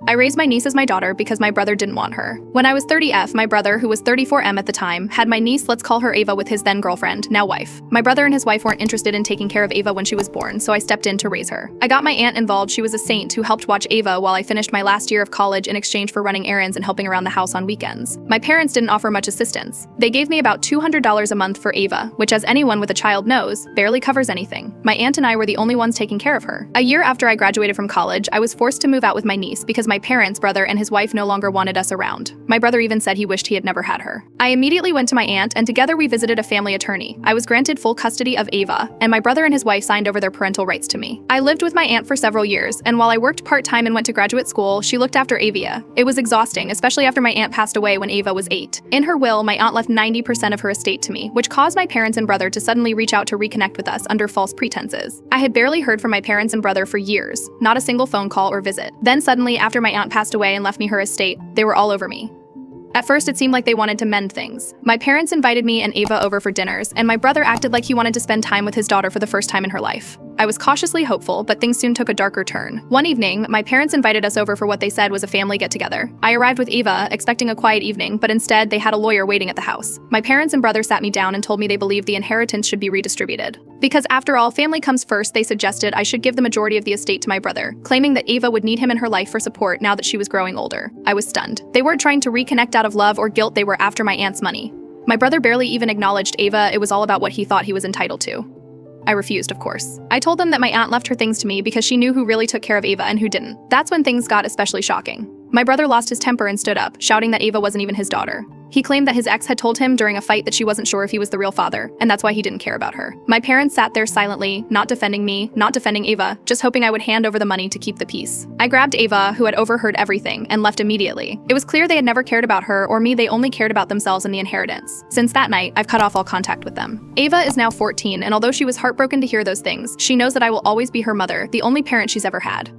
I raised my niece as my daughter because my brother didn't want her. When I was 30F, my brother, who was 34M at the time, had my niece, let's call her Ava, with his then girlfriend, now wife. My brother and his wife weren't interested in taking care of Ava when she was born, so I stepped in to raise her. I got my aunt involved. She was a saint who helped watch Ava while I finished my last year of college in exchange for running errands and helping around the house on weekends. My parents didn't offer much assistance. They gave me about $200 a month for Ava, which, as anyone with a child knows, barely covers anything. My aunt and I were the only ones taking care of her. A year after I graduated from college, I was forced to move out with my niece because my parents, brother, and his wife no longer wanted us around. My brother even said he wished he had never had her. I immediately went to my aunt, and together we visited a family attorney. I was granted full custody of Ava, and my brother and his wife signed over their parental rights to me. I lived with my aunt for several years, and while I worked part-time and went to graduate school, she looked after Ava. It was exhausting, especially after my aunt passed away when Ava was 8. In her will, my aunt left 90% of her estate to me, which caused my parents and brother to suddenly reach out to reconnect with us under false pretenses. I had barely heard from my parents and brother for years, not a single phone call or visit. Then suddenly, after my aunt passed away and left me her estate, they were all over me. At first, it seemed like they wanted to mend things. My parents invited me and Ava over for dinners, and my brother acted like he wanted to spend time with his daughter for the first time in her life. I was cautiously hopeful, but things soon took a darker turn. One evening, my parents invited us over for what they said was a family get-together. I arrived with Ava, expecting a quiet evening, but instead, they had a lawyer waiting at the house. My parents and brother sat me down and told me they believed the inheritance should be redistributed. Because after all, family comes first, they suggested I should give the majority of the estate to my brother, claiming that Ava would need him in her life for support now that she was growing older. I was stunned. They weren't trying to reconnect out of love or guilt, they were after my aunt's money. My brother barely even acknowledged Ava. It was all about what he thought he was entitled to. I refused, of course. I told them that my aunt left her things to me because she knew who really took care of Ava and who didn't. That's when things got especially shocking. My brother lost his temper and stood up, shouting that Ava wasn't even his daughter. He claimed that his ex had told him during a fight that she wasn't sure if he was the real father, and that's why he didn't care about her. My parents sat there silently, not defending me, not defending Ava, just hoping I would hand over the money to keep the peace. I grabbed Ava, who had overheard everything, and left immediately. It was clear they had never cared about her or me, they only cared about themselves and the inheritance. Since that night, I've cut off all contact with them. Ava is now 14, and although she was heartbroken to hear those things, she knows that I will always be her mother, the only parent she's ever had.